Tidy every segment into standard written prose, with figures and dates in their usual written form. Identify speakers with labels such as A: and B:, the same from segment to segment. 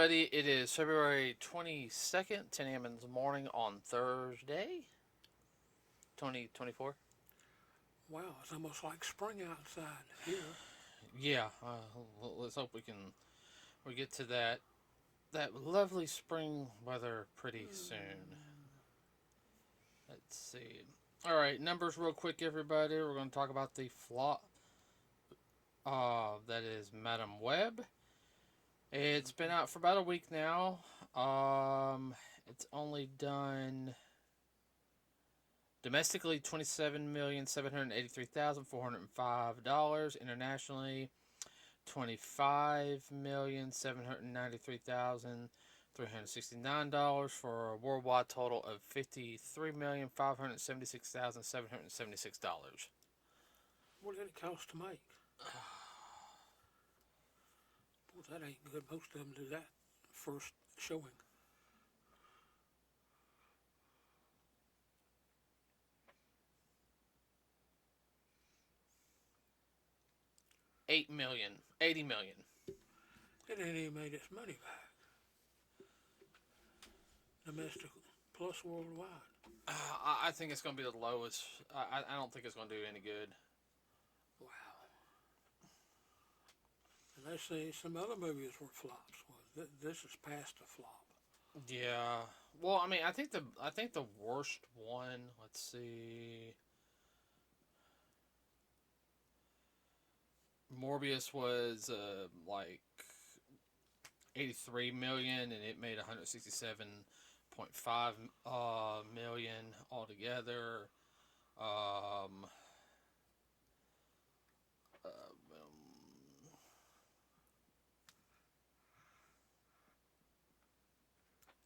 A: everybody. It is February 22nd, 10 a.m. in the morning on Thursday, 2024.
B: Wow, it's almost like spring outside here.
A: Yeah, let's hope we get to that lovely spring weather pretty soon. Let's see. All right, numbers real quick, everybody. We're going to talk about the flop. That is Madam Web. It's been out for about a week now. It's only done domestically $27,783,405. Internationally, $25,793,369 for a worldwide total of $53,576,776.
B: What did it cost to make? Boy, that ain't good. Most of them do that first showing.
A: $80 million.
B: It ain't even made its money back. Domestic plus worldwide.
A: I think it's going to be the lowest. I don't think it's going to do any good.
B: Wow. And they say some other movies were flops. Well, this is past a flop.
A: Yeah. Well, I mean, I think the worst one. Let's see. Morbius was like 83 million, and it made 167.5 million altogether. Um, uh,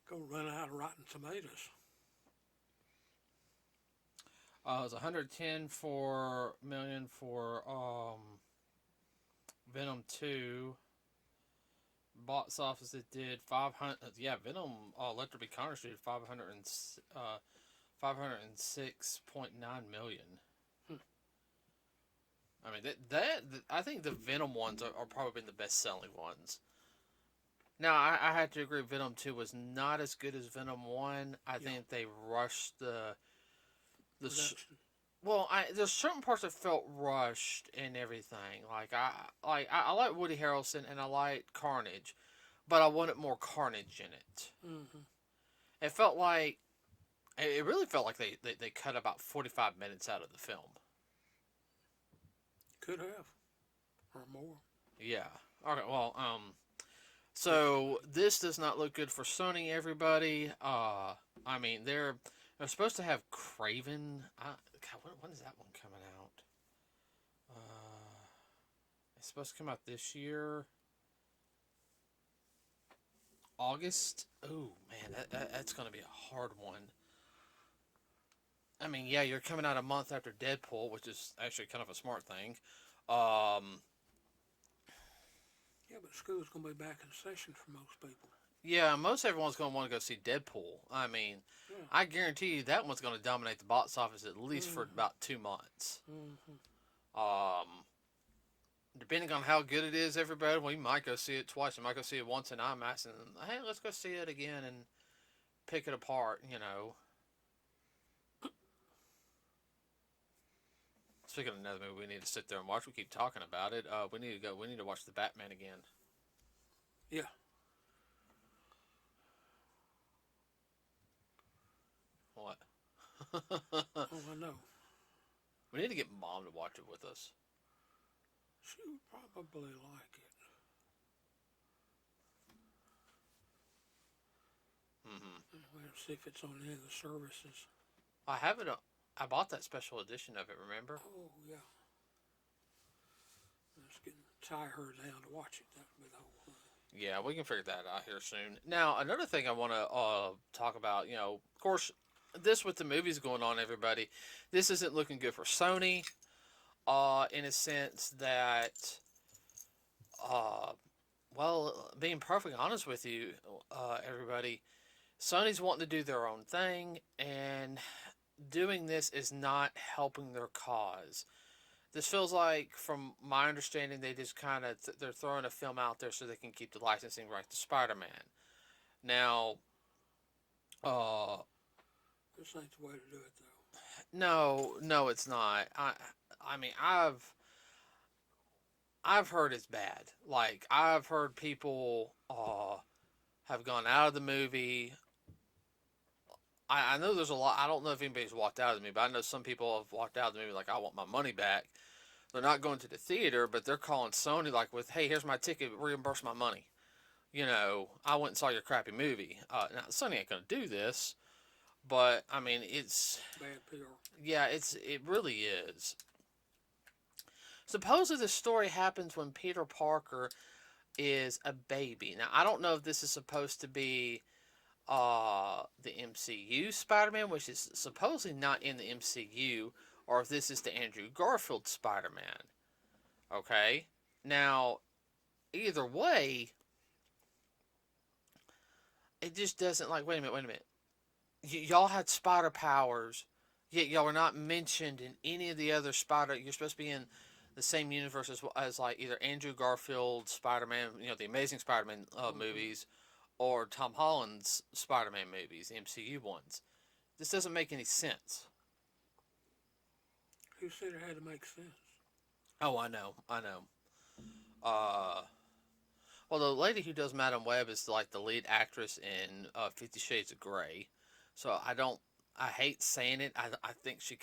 B: Gonna run out of Rotten Tomatoes.
A: it was 110 million for Venom 2. Box office it did 500. Yeah, Venom Let There Be Carnage did 506.9 million.
B: Hmm.
A: I mean that I think the Venom ones are probably the best selling ones. Now I had to agree. Venom 2 was not as good as Venom 1. I think they rushed the
B: Production.
A: well, there's certain parts that felt rushed and everything. I like Woody Harrelson and I like Carnage, but I wanted more Carnage in it.
B: Mm-hmm.
A: It felt like it really felt like they cut about 45 minutes out of the film.
B: Could have. Or more.
A: Yeah. Okay. Well, so this does not look good for Sony. Everybody. I mean they're supposed to have Craven. God, when is that one coming out? It's supposed to come out this year. August. Oh man, that's going to be a hard one. I mean, yeah, you're coming out a month after Deadpool, which is actually kind of a smart thing. Um,
B: Yeah, but school's gonna be back in session for most people.
A: yeah, most everyone's going to want to go see Deadpool. I mean,
B: Yeah.
A: I guarantee you that one's going to dominate the box office at least for
B: Mm-hmm.
A: about 2 months.
B: Mm-hmm.
A: Um, Depending on how good it is, everybody, we might go see it twice. We might go see it once in IMAX, and hey, let's go see it again and pick it apart. Speaking of another movie, we need to sit there and watch. We keep talking about it. We need to go. We need to watch the Batman again.
B: Yeah.
A: What?
B: Oh, I know.
A: We need to get Mom to watch it with us.
B: She would probably like it. We'll see if it's on any of the services.
A: I have it. I bought that special edition of it. Remember?
B: Oh, yeah. Let's tie her down to watch it. That would be the whole thing.
A: Yeah, we can figure that out here soon. Now, another thing I want to talk about. Of course, this with the movies going on, everybody, this isn't looking good for Sony. In a sense that, well, being perfectly honest with you, everybody, Sony's wanting to do their own thing, and doing this is not helping their cause. This feels like, from my understanding, they just kind of they're throwing a film out there so they can keep the licensing right to Spider-Man. Now, uh,
B: This ain't the way to do it, though.
A: no, no, it's not. I mean, I've heard it's bad. Like, I've heard people have gone out of the movie. I know there's a lot. I don't know if anybody's walked out of the movie, but I know some people have walked out of the movie like, I want my money back. They're not going to the theater, but they're calling Sony like with, hey, here's my ticket, reimburse my money. You know, I went and saw your crappy movie. Now Sony ain't gonna do this, but I mean, it's
B: Bad PR.
A: yeah, it really is. Supposedly, the story happens when Peter Parker is a baby. Now, I don't know if this is supposed to be the MCU Spider-Man, which is supposedly not in the MCU, or if this is the Andrew Garfield Spider-Man. Okay? Now, either way, it just doesn't, like, wait a minute. Y'all had spider powers, yet y'all are not mentioned in any of the other Spider. You're supposed to be in the same universe as like either Andrew Garfield Spider-Man, the Amazing Spider-Man movies, or Tom Holland's Spider-Man movies, the MCU ones. This doesn't make any sense.
B: Who said it had to make sense?
A: Oh, I know. Uh, well, the lady who does Madam Web is like the lead actress in 50 Shades of Grey. So I hate saying it. I think she's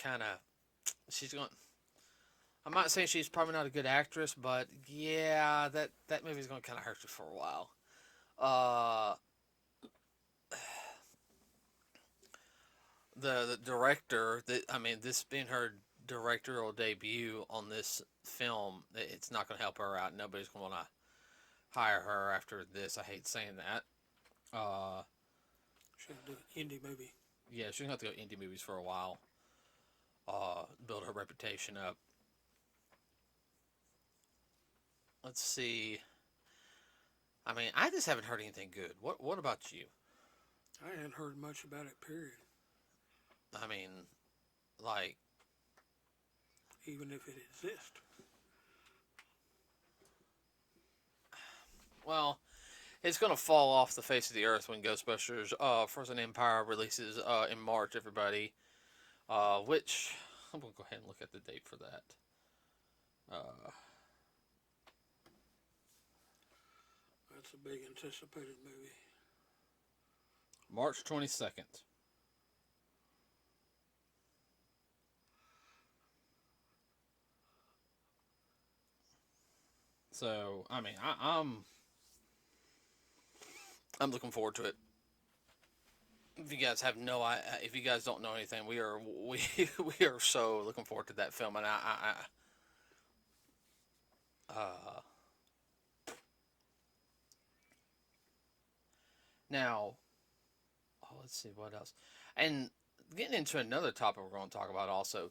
A: going. I'm not saying she's probably not a good actress, but yeah, that movie's going to kind of hurt you for a while. The director, this being her directorial debut on this film, it's not going to help her out. Nobody's going to want to hire her after this. I hate saying that.
B: Should do an indie movie.
A: Yeah, she's going to have to go indie movies for a while. Build her reputation up. Let's see. I mean, I just haven't heard anything good. What about you?
B: I hadn't heard much about it, period.
A: I mean, like,
B: even if it exists.
A: Well, it's going to fall off the face of the earth when Ghostbusters Frozen Empire releases in March, everybody. Which, I'm going to go ahead and look at the date for that.
B: That's a big anticipated movie.
A: March 22nd. So, I mean, I'm looking forward to it. If you guys have if you guys don't know anything, we are so looking forward to that film, and now, let's see what else, and getting into another topic we're going to talk about also.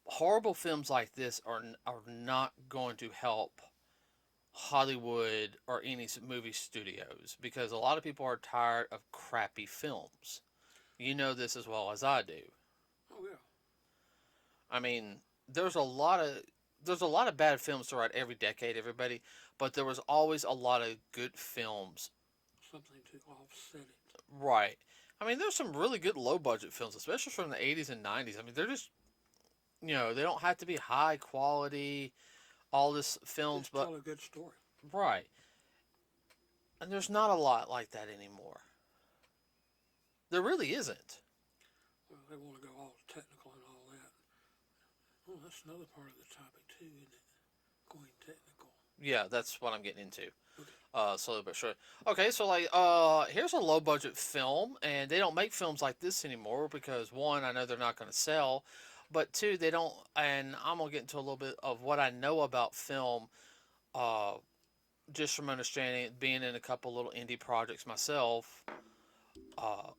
A: Horrible films like this are not going to help Hollywood or any movie studios, because a lot of people are tired of crappy films. You know this as well as I do.
B: Oh yeah.
A: I mean, there's a lot of bad films throughout every decade, everybody, but there was always a lot of good films.
B: Something to offset it.
A: Right. I mean, there's some really good low budget films, especially from the 80s and 90s. I mean, they're just, they don't have to be high quality, all this films,
B: just
A: but
B: tell a good story.
A: Right. And there's not a lot like that anymore. There really isn't.
B: Well, they want to go all technical and all that. Well, that's another part of the topic too, isn't it? Going technical.
A: Yeah, that's what I'm getting into.
B: Okay.
A: Slowly but surely. Okay, so like, here's a low budget film, and they don't make films like this anymore because one, I know they're not going to sell, but two, they don't. And I'm gonna get into a little bit of what I know about film, just from understanding, being in a couple little indie projects myself,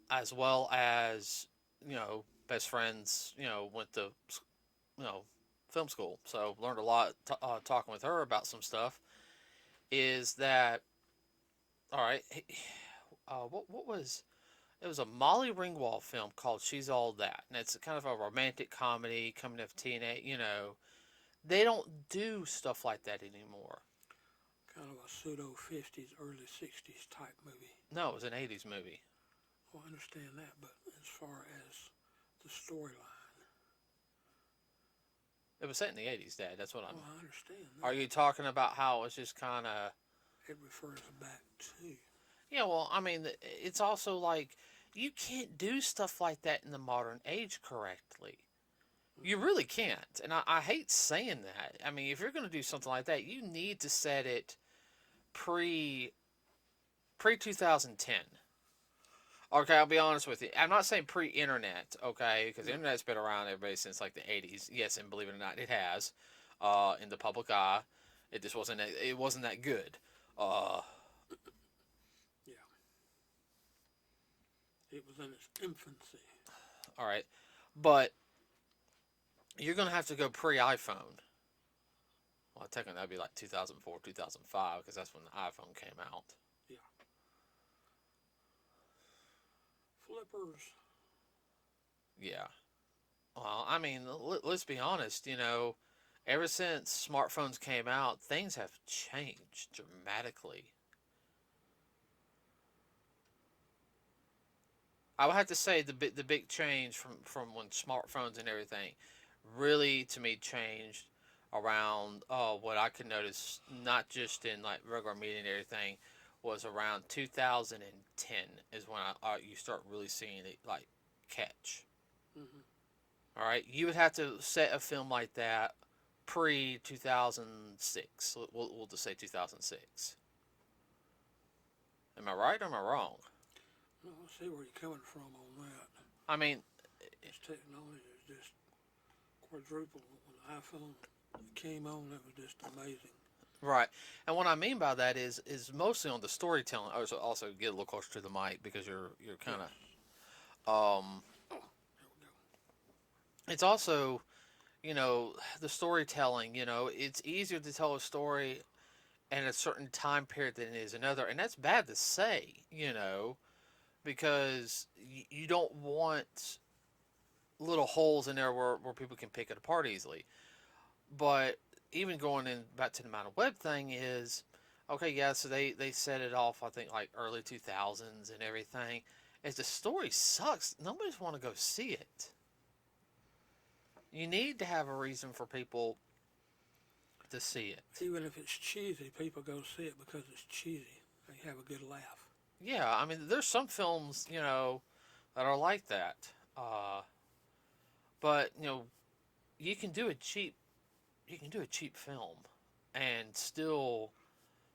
A: as well as best friends. Went to film school, so learned a lot talking with her about some stuff. Is that all right? What was it? Was a Molly Ringwald film called "She's All That," and it's kind of a romantic comedy coming of teenage, They don't do stuff like that anymore.
B: Kind of a pseudo 50s, early 60s type movie.
A: No, it was an 80s movie.
B: Well, I understand that, but as far as the storyline.
A: It was set in the 80s, Dad. That's what I'm...
B: Well, I understand that.
A: Are you talking about how it's just kind of...
B: It refers back to...
A: Yeah, well, I mean, it's also like, you can't do stuff like that in the modern age correctly. You really can't. And I hate saying that. I mean, if you're going to do something like that, you need to set it pre 2010. Okay, I'll be honest with you. I'm not saying pre-internet, okay, because the internet's been around everybody since like the 80s. Yes, and believe it or not, it has. In the public eye, it just wasn't. It wasn't that good.
B: Yeah. It was in its infancy.
A: All right, but you're gonna have to go pre-iPhone. Well, technically that'd be like 2004, 2005, because that's when the iPhone came out.
B: Yeah. Flippers.
A: Yeah. Well, I mean, let's be honest. You know, ever since smartphones came out, things have changed dramatically. I would have to say the big change from when smartphones and everything really to me changed around what I could notice, not just in like regular media and everything, was around 2010 is when you start really seeing it like catch.
B: Mm-hmm.
A: All right, you would have to set a film like that pre 2006. We'll just say 2006. Am I right or am I wrong?
B: No, I see where you're coming from on that.
A: I mean,
B: This technology is just quadruple. When the iPhone came on, that was just amazing.
A: right. And what I mean by that is mostly on the storytelling. Also get a little closer to the mic because you're kind of
B: There we go.
A: it's also, you know, the storytelling, you know, it's easier to tell a story in a certain time period than it is another. And that's bad to say, you know, because you don't want little holes in there where people can pick it apart easily. But even going in back to the amount of web thing is, okay, yeah, so they set it off, I think, like early 2000s and everything. As the story sucks, nobody's want to go see it. You need to have a reason for people to see it.
B: Even if it's cheesy, people go see it because it's cheesy. They have a good laugh.
A: Yeah, I mean, there's some films, you know, that are like that. But you know, you can do a cheap film, and still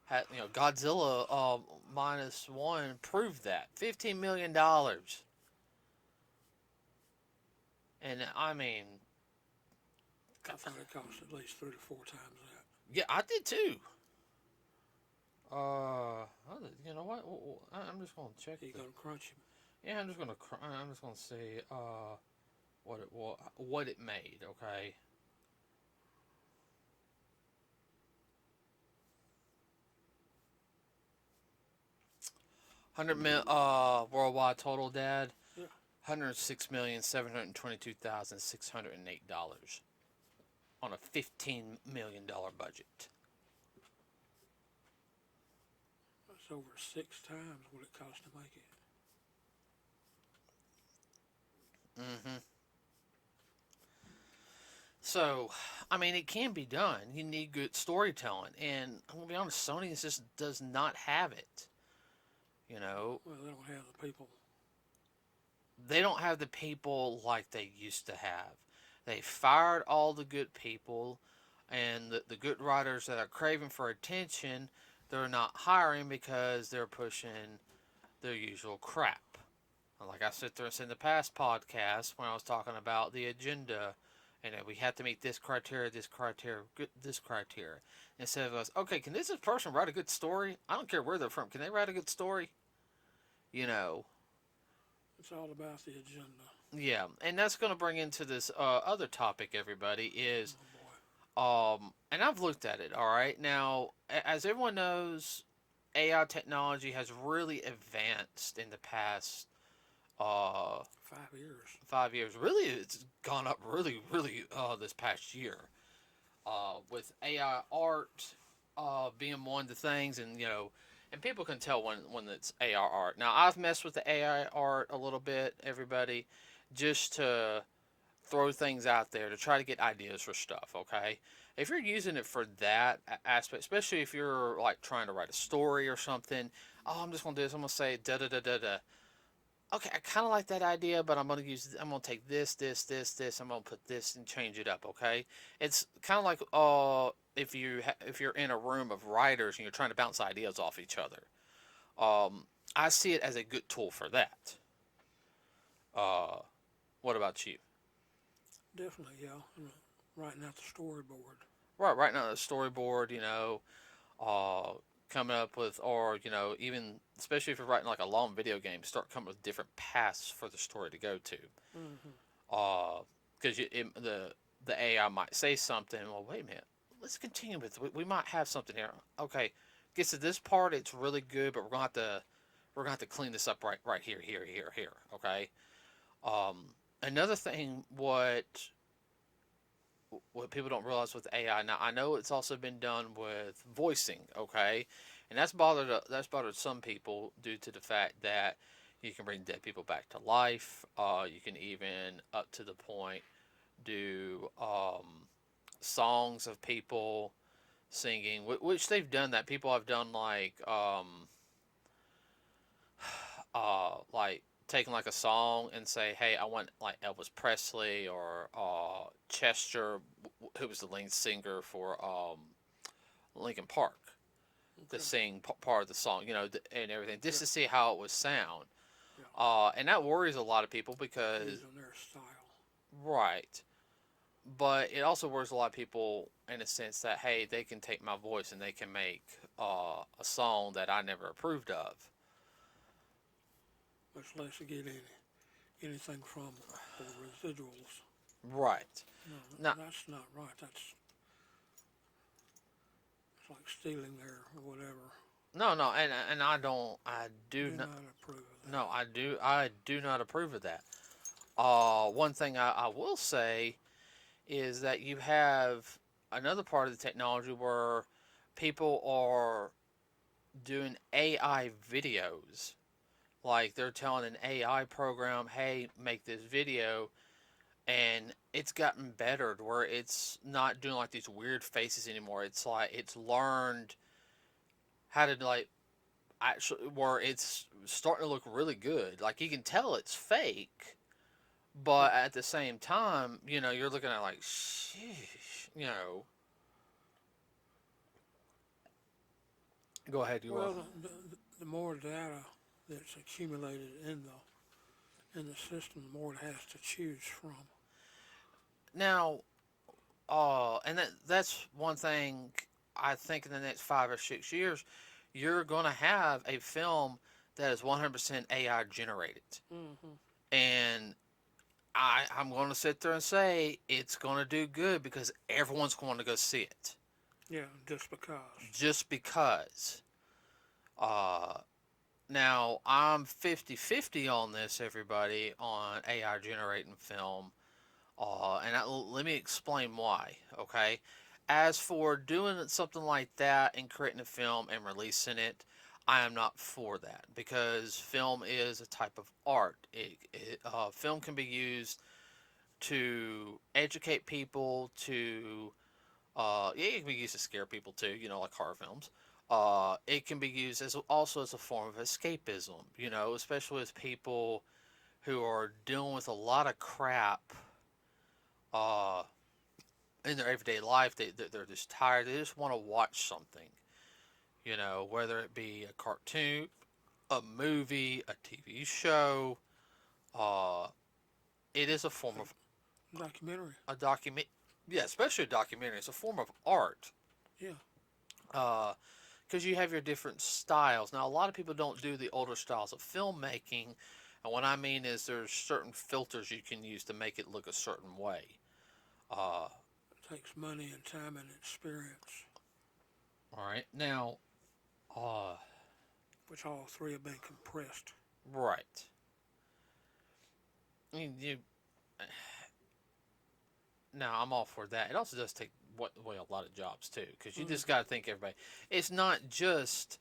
A: have, you know, Godzilla -1 proved that $15 million. And I mean,
B: I thought it cost at least 3 to 4 times that.
A: yeah, I did too. You know what? I'm just gonna check.
B: You gonna crunch him?
A: Yeah, I'm just gonna see what it made. Okay. Worldwide total, Dad.
B: Yeah.
A: $106,722,608 on a $15 million budget.
B: That's over 6 times what it cost to make it.
A: Mm-hmm. So, I mean, it can be done. You need good storytelling, and I'm gonna be honest, Sony just does not have it. You know,
B: Well, they don't have the people.
A: they don't have the people like they used to have. They fired all the good people, and the good writers that are craving for attention, they're not hiring because they're pushing their usual crap. Like I sit there and said in the past podcast when I was talking about the agenda, and we have to meet this criteria, this criteria, this criteria. Instead of us, okay, can this person write a good story? I don't care where they're from. Can they write a good story? You know.
B: It's all about the agenda.
A: Yeah, and that's going to bring into this other topic, everybody, is,
B: Oh boy.
A: and I've looked at it, all right? Now, as everyone knows, AI technology has really advanced in the past
B: 5 years.
A: 5 years. Really, it's gone up really, really this past year. With AI art being one of the things, and and people can tell when it's AI art. Now I've messed with the AI art a little bit, everybody, just to throw things out there to try to get ideas for stuff. Okay, if you're using it for that aspect, especially if you're like trying to write a story or something, oh, I'm just gonna do this. I'm gonna say da da da da da. Okay, I kind of like that idea, but I'm gonna take this. I'm gonna put this and change it up. Okay, it's kind of like if you're in a room of writers and you're trying to bounce ideas off each other. I see it as a good tool for that. Uh, what about you?
B: Definitely, yeah. Writing out the storyboard.
A: Right now the storyboard, uh, coming up with, or even especially if you're writing like a long video game, start coming with different paths for the story to go to.
B: Mm-hmm.
A: Because the AI might say something. Well, wait a minute. Let's continue with. We might have something here. Okay, gets to this part, it's really good, but we're gonna have to clean this up right here. Okay. Um, Another thing, what people don't realize with AI. Now I know it's also been done with voicing. Okay, and that's bothered some people due to the fact that you can bring dead people back to life. You can even up to the point do songs of people singing, which they've done that. People have done like taking like a song and say, "Hey, I want like Elvis Presley or Chester, who was the lead singer for Lincoln Park, to
B: Okay.
A: sing part of the song, and everything, just
B: Yeah.
A: to see how it would sound."
B: Yeah.
A: And that worries a lot of people because,
B: Using their style.
A: right, but it also worries a lot of people in a sense that, hey, they can take my voice and they can make a song that I never approved of.
B: Much less to get anything from for residuals.
A: Right.
B: No,
A: Now,
B: that's not right. It's like stealing there or whatever.
A: no, and I do
B: Do
A: not,
B: not approve of
A: no,
B: that.
A: I do not approve of that. One thing I will say is that you have another part of the technology where people are doing AI videos. Like they're telling an AI program, "Hey, make this video," and it's gotten better to where it's not doing like these weird faces anymore. It's like it's learned how to like actually, where it's starting to look really good. Like you can tell it's fake,
B: Yeah.
A: but at the same time, you're looking at like, sheesh, Go ahead, you
B: Well, the more data that's accumulated in the system, the more it has to choose from.
A: now, and that's one thing. I think in the next 5 or 6 years, you're gonna have a film that is 100% AI generated,
B: Mm-hmm.
A: and I'm going to sit there and say it's going to do good because everyone's going to go see it.
B: Yeah, just because.
A: Just because. Uh, Now, I'm 50-50 on this, everybody, on AI generating film. Let me explain why, okay? As for doing something like that and creating a film and releasing it, I am not for that because film is a type of art. Film can be used to educate people, yeah, it can be used to scare people too, like horror films. It can be used as also as a form of escapism, especially with people who are dealing with a lot of crap uh, in their everyday life. They're just tired. They just want to watch something, whether it be a cartoon, a movie, a TV show. Uh, it is a form of
B: Documentary.
A: a document. Yeah, especially a documentary. It's a form of art.
B: Yeah.
A: Uh, because you have your different styles. Now, a lot of people don't do the older styles of filmmaking, and what I mean is there's certain filters you can use to make it look a certain way. Uh,
B: It takes money and time and experience,
A: all right, now, uh,
B: which all three have been compressed.
A: right. I mean, Now I'm all for that. It also does take away a lot of jobs too, because you just
B: Mm.
A: got to think everybody. It's not just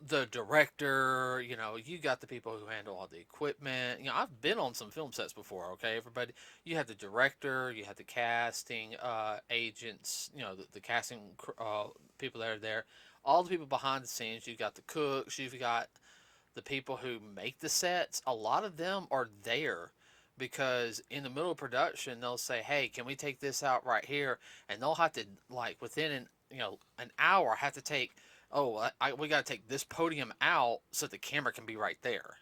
A: the director. You know, you got the people who handle all the equipment. You know, I've been on some film sets before. Okay, everybody. You have the director. You have the casting agents. You know, the casting people that are there. All the people behind the scenes. You got the cooks. You've got the people who make the sets. A lot of them are there because in the middle of production they'll say, hey, can we take this out right here, and they'll have to, like, within an hour, have to take, we got to take this podium out so the camera can be right there.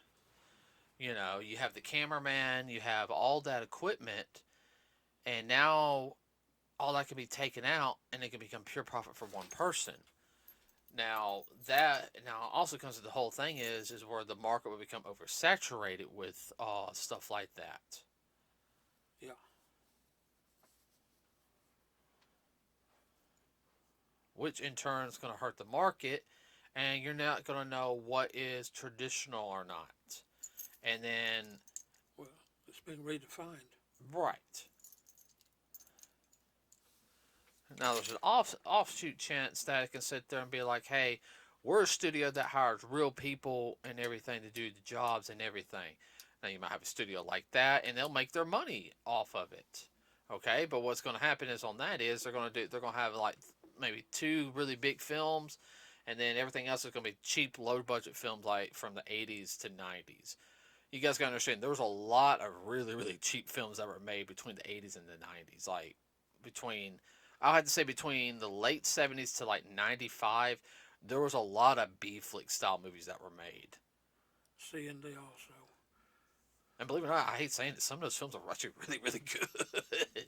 A: You know, you have the cameraman, you have all that equipment, and now all that can be taken out and it can become pure profit for one person. Now also comes to the whole thing is where the market will become oversaturated with stuff like that.
B: Yeah.
A: Which in turn is going to hurt the market, and you're not going to know what is traditional or not. And then,
B: Well, it's been redefined.
A: right. Now there's an offshoot chance that it can sit there and be like, hey, we're a studio that hires real people and everything to do the jobs and everything. Now you might have a studio like that, and they'll make their money off of it. Okay, but what's going to happen is on that is they're going to have like maybe two really big films, and then everything else is going to be cheap, low budget films like from the 80s to 90s. You guys got to understand there was a lot of really really cheap films that were made between the 80s and the 90s. Like between I'll have to say between the late 70s to like 95, there was a lot of B flick style movies that were made.
B: C&D also.
A: And believe it or not, I hate saying it, some of those films are actually really, really good.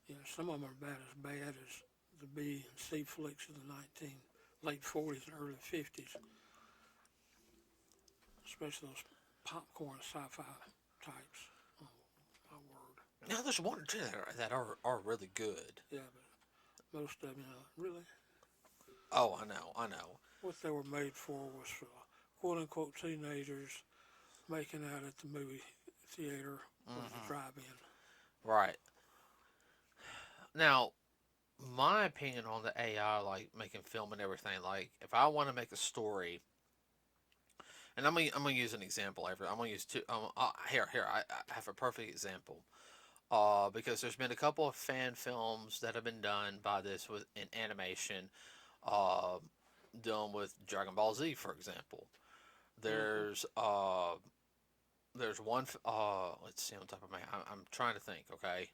B: Yeah, some of them are about as bad as the B and C flicks of the late 40s and early 50s. Especially those popcorn sci-fi types. Oh, my word.
A: Now, there's one or two that are really good.
B: Yeah, but most of them, really,
A: Oh, I know.
B: what they were made for was for quote-unquote teenagers making out at the movie theater or the drive-in.
A: Right. Now, my opinion on the AI, like making film and everything, like if I want to make a story, and I'm gonna use an example. I'm gonna use two. Here, I have a perfect example. Because there's been a couple of fan films that have been done by this with in animation, uh, done with Dragon Ball Z, for example.
B: Mm-hmm.
A: There's one. Let's see on top of my. I'm trying to think. Okay.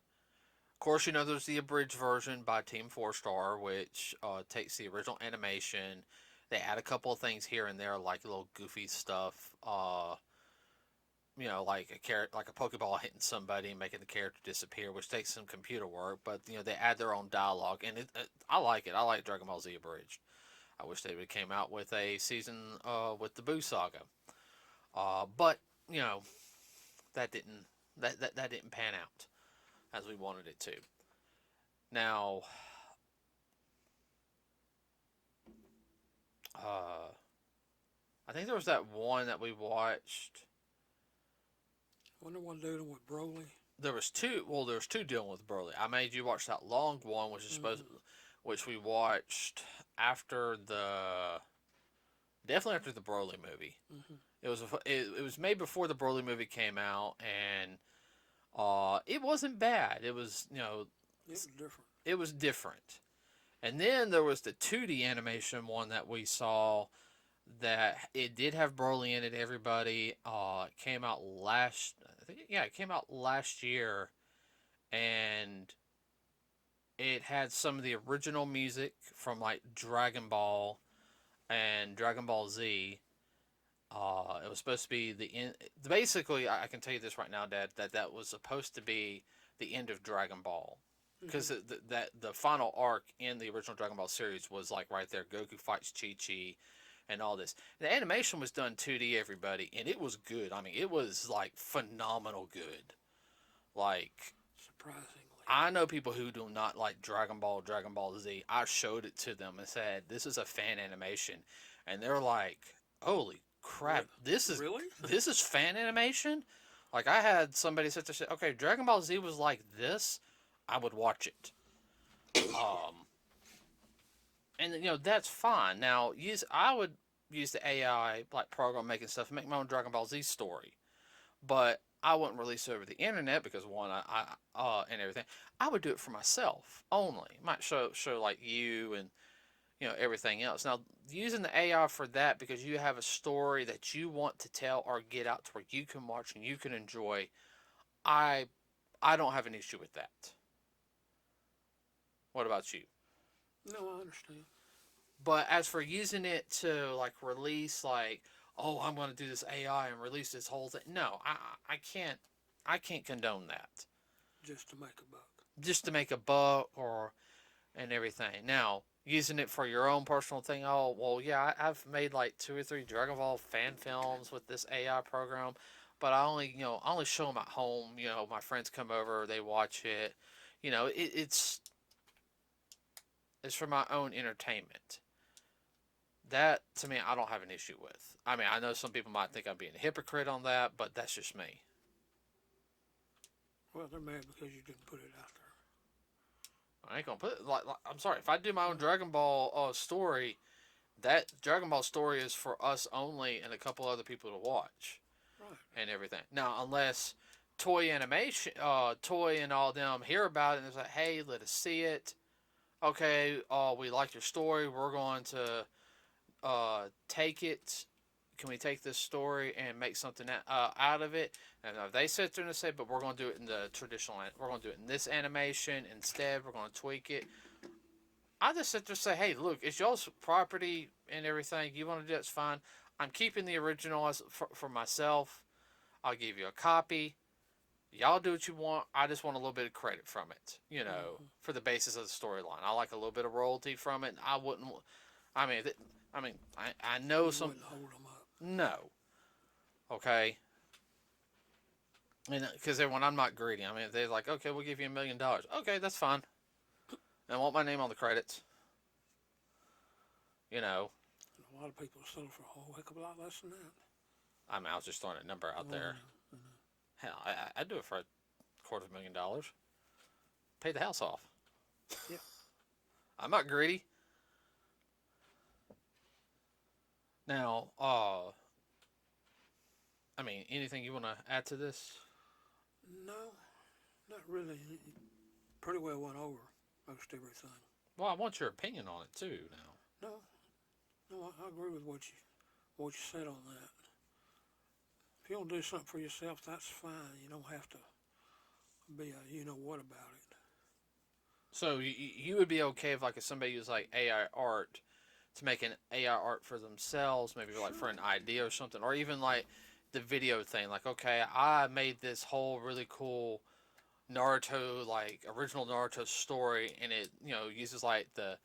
A: Of course, you know there's the abridged version by Team Four Star, which takes the original animation. They add a couple of things here and there, like a little goofy stuff. Like like a Pokeball hitting somebody and making the character disappear, which takes some computer work. But they add their own dialogue, and I like it. I like Dragon Ball Z abridged. I wish they would came out with a season with the Boo Saga. But you know that didn't that didn't pan out as we wanted it to. Now, I think there was that one that we watched.
B: Wasn't there one doing with Broly?
A: There was two. Well, there was two dealing with Broly. I made you watch that long one, which we watched after definitely after the Broly movie.
B: Mm-hmm.
A: It was made before the Broly movie came out, and it wasn't bad. It was
B: It was different.
A: it was different. And then there was the 2D animation one that we saw that it did have Broly in it. Everybody it came out it came out last year, and it had some of the original music from like Dragon Ball and Dragon Ball Z. It was supposed to be the end. Basically, I can tell you this right now, Dad, that was supposed to be the end of Dragon Ball, because
B: Mm-hmm.
A: the final arc in the original Dragon Ball series was like right there. Goku fights Chi Chi, and all this. The animation was done 2D, everybody, and it was good. I mean, it was like phenomenal good. Like,
B: Surprisingly.
A: I know people who do not like Dragon Ball, Dragon Ball Z. I showed it to them and said, "This is a fan animation," and they're like, "Holy crap! This is
B: Really?
A: this is fan animation." Like I had somebody sit there and say, okay, Dragon Ball Z was like this, I would watch it. And that's fine. Now, I would use the AI like program making stuff, make my own Dragon Ball Z story, but I wouldn't release it over the internet because one, and everything. I would do it for myself only. Might show like you and everything else. Now, using the AI for that because you have a story that you want to tell or get out to where you can watch and you can enjoy, I I don't have an issue with that. What about you?
B: No, I understand.
A: But as for using it to like release like, oh, I'm going to do this AI and release this whole thing. No, I can't condone that.
B: Just to make a buck.
A: Just to make a buck or and everything. Now, using it for your own personal thing. Oh, well, yeah, I've made like 2 or 3 Dragon Ball fan films with this AI program, but I only show them at home. My friends come over, they watch it. It's for my own entertainment. That to me, I don't have an issue with. I mean, I know some people might think I'm being a hypocrite on that, but that's just me.
B: Well, they're mad because you didn't put it out there.
A: I ain't gonna put it like I'm sorry. If I do my own Dragon Ball story, that Dragon Ball story is for us only and a couple other people to watch
B: Right.
A: and everything. Now, unless Toy and all them hear about it and it's like, hey, let us see it. Okay, we like your story. We're going to take it. Can we take this story and make something out of it? And if they sit there and say, but we're going to do it in the traditional, we're going to do it in this animation instead. We're going to tweak it. I just sit there and say, hey, look, it's y'all's property and everything. You want to do it's fine. I'm keeping the original for myself. I'll give you a copy. Y'all do what you want. I just want a little bit of credit from it, for the basis of the storyline. I like a little bit of royalty from it. I wouldn't. I mean, I know
B: You
A: some.
B: wouldn't hold them up.
A: No. Okay. And because when I'm not greedy, I mean, they're like, okay, we'll give you $1 million. Okay, that's fine. And I want my name on the credits.
B: And a lot of people settle for a whole heck of a lot less than that.
A: I mean, I was just throwing a number out there.
B: I know.
A: Hell, I'd do it for $250,000. Pay the house off.
B: Yeah.
A: I'm not greedy. Now, I mean, anything you want to add to this?
B: No, not really. Pretty well went over most everything.
A: Well, I want your opinion on it too. Now,
B: No, I agree with what you said on that. If you want to do something for yourself, that's fine. You don't have to be a what about it.
A: so you would be okay if somebody used like AI art to make an AI art for themselves, maybe like for an idea or something, or even like the video thing. Like, okay, I made this whole really cool Naruto, like original Naruto story, and it uses like the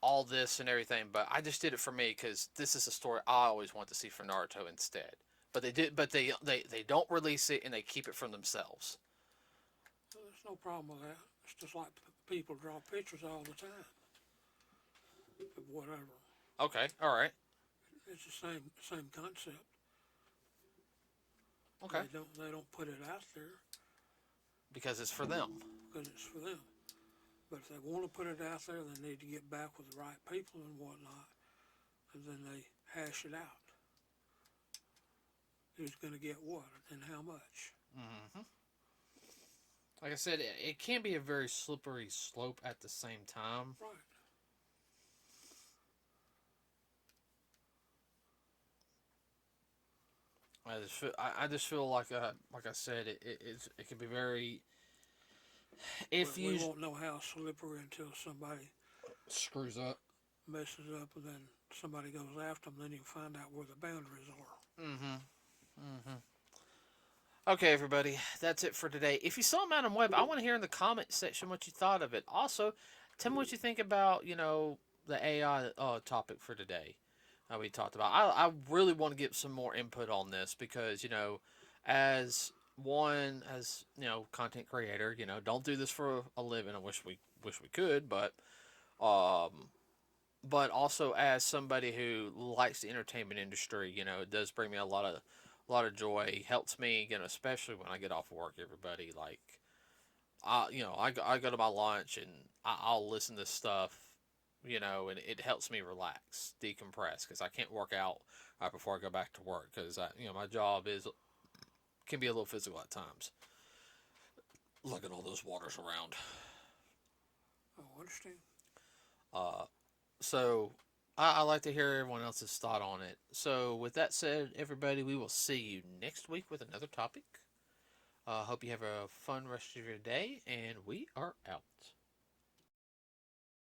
A: all this and everything, but I just did it for me because this is a story I always want to see for Naruto instead. But they don't release it and they keep it for themselves.
B: So there's no problem with that. It's just like people draw pictures all the time of whatever.
A: Okay, all right,
B: It's the same concept.
A: okay,
B: They don't put it out there
A: because it's for them.
B: because it's for them. But if they want to put it out there, they need to get back with the right people and whatnot, and then they hash it out. Who's going to get what and how much?
A: Mm-hmm. Like I said, it can be a very slippery slope at the same time.
B: Right.
A: I just feel like I said it can be very if
B: We
A: you
B: won't know how slippery until somebody
A: screws up.
B: messes up, and then somebody goes after them. Then you find out where the boundaries are.
A: Mm-hmm. Mm-hmm. Okay, everybody, that's it for today. If you saw Madam Web, I want to hear in the comment section what you thought of it. Also, tell me what you think about the AI topic for today. We talked about. I really want to get some more input on this because as content creator, don't do this for a living. I wish we could, but also as somebody who likes the entertainment industry, it does bring me a lot of a lot of joy. Helps me, especially when I get off work. Everybody like, I go to my lunch and I'll listen to stuff, and it helps me relax, decompress, because I can't work out right before I go back to work because my job can be a little physical at times. Look at all those waters around.
B: Oh, understand.
A: Uh, so I like to hear everyone else's thought on it. So with that said, everybody, we will see you next week with another topic. Hope you have a fun rest of your day, and we are out.